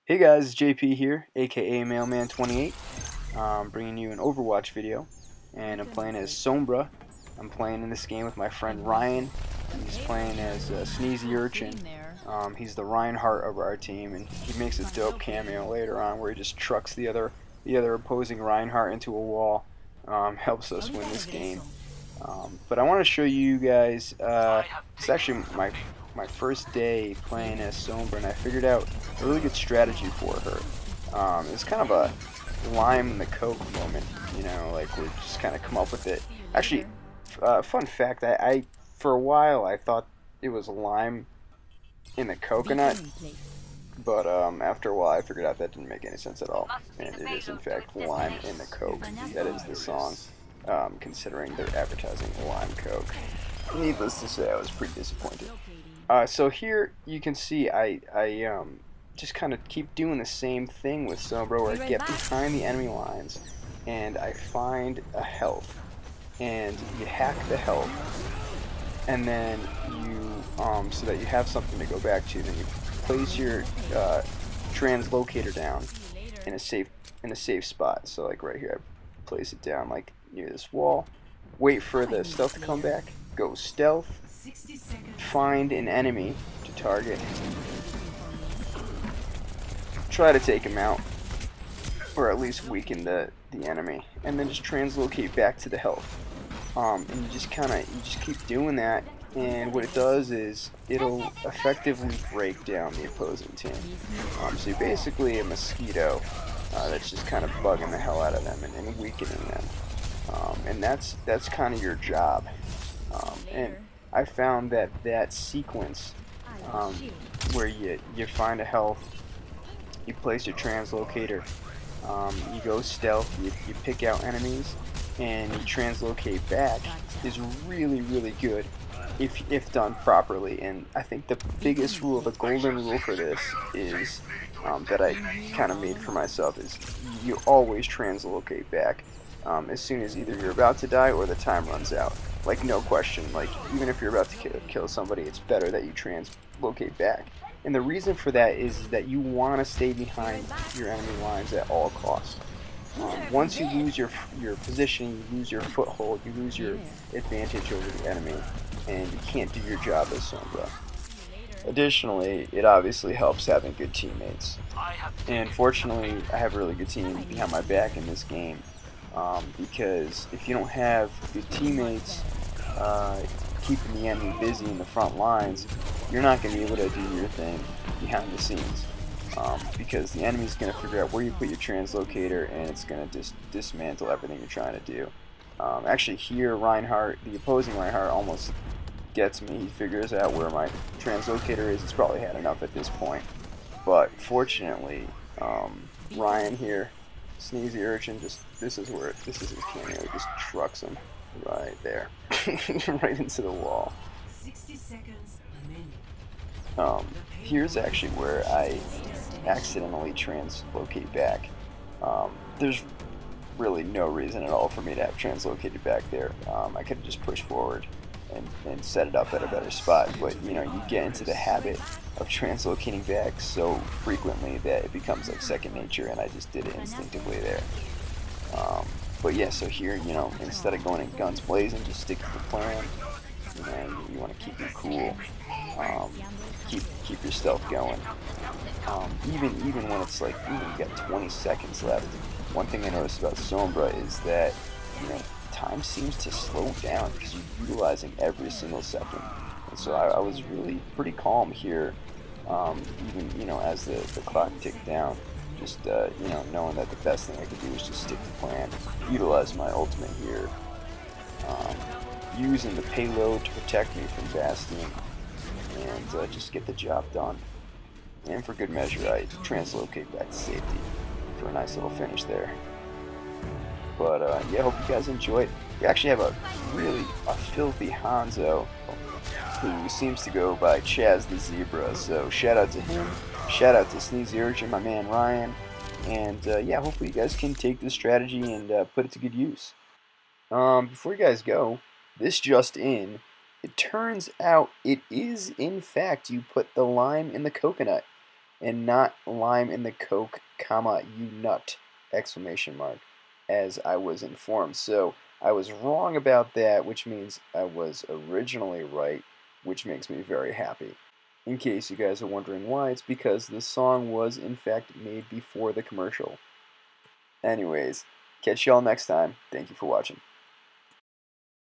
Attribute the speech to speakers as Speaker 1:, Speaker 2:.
Speaker 1: Hey guys, it's JP here, aka Mailman28, bringing you an Overwatch video, and I'm playing as Sombra. I'm playing in this game with my friend Ryan. He's playing as Sneezy Urchin. He's the Reinhardt of our team, and he makes a dope cameo later on where he just trucks the other opposing Reinhardt into a wall. Helps us win this game. But I want to show you guys. It's actually my first day playing as Sombra, and I figured out a really good strategy for her. It's kind of a lime in the coke moment, like we just kind of come up with it. Actually, fun fact, I for a while I thought it was lime in the coconut, but after a while I figured out that didn't make any sense at all, and it is in fact lime in the coke. That is the song, considering they're advertising lime coke. Needless to say, I was pretty disappointed. So here you can see I just kind of keep doing the same thing with Sombra, where I get behind the enemy lines and I find a health, and you hack the health, and then you so that you have something to go back to. Then you place your translocator down in a safe spot. So like right here, I place it down like near this wall. Wait for the stealth to come back. Go stealth. Find an enemy to target. Try to take him out, or at least weaken the enemy, and then just translocate back to the health. And you just keep doing that, and what it does is it'll effectively break down the opposing team. So you're basically a mosquito that's just kind of bugging the hell out of them and weakening them. And that's kind of your job. And I found that sequence, um, where you find a health, you place your translocator, you go stealth, you pick out enemies, and you translocate back, is really good if done properly. And I think the biggest rule, the golden rule for this is, that I kind of made for myself, is you always translocate back as soon as either you're about to die or the time runs out. Like, no question. Like, even if you're about to kill somebody, it's better that you translocate back. And the reason for that is that you want to stay behind your enemy lines at all costs. Once you lose your position, you lose your foothold, you lose your advantage over the enemy, and you can't do your job as Sombra. Additionally, it obviously helps having good teammates. And fortunately, I have a really good team behind my back in this game. Because if you don't have good teammates keeping the enemy busy in the front lines, you're not going to be able to do your thing behind the scenes. Because the enemy's going to figure out where you put your translocator, and it's going to just dismantle everything you're trying to do. Actually, here, Reinhardt, the opposing Reinhardt, almost gets me. He figures out where my translocator is. He's probably had enough at this point. But fortunately, Ryan here, Sneezy Urchin, this is his cameo. He just trucks him right there, right into the wall. 60 seconds remaining. Here's actually where I accidentally translocate back. There's really no reason at all for me to have translocated back there. I could have just pushed forward and set it up at a better spot, but you get into the habit of translocating back so frequently that it becomes like second nature, and I just did it instinctively there. But yeah, so here, instead of going in guns blazing, just stick to the plan. You want to keep it cool. Keep your stealth going. Even when it's like, you got 20 seconds left. One thing I noticed about Sombra is that, time seems to slow down because you're utilizing every single second. And so I was really pretty calm here, even, as the clock ticked down. Just, knowing that the best thing I could do is just stick to plan, utilize my ultimate here, using the payload to protect me from Bastion, and just get the job done. And for good measure, I translocate back to safety for a nice little finish there. But yeah, hope you guys enjoyed. We actually have a filthy Hanzo who seems to go by Chaz the Zebra. So shout out to him. Shout out to Sneezy Urchin, my man Ryan. And yeah, hopefully you guys can take this strategy and put it to good use. Before you guys go, this just in. It turns out it is, in fact, you put the lime in the coconut. and not lime in the Coke, comma, you nut, exclamation mark, as I was informed. So I was wrong about that, which means I was originally right, which makes me very happy. In case you guys are wondering why, it's because the song was in fact made before the commercial. Anyways, catch y'all next time. Thank you for watching.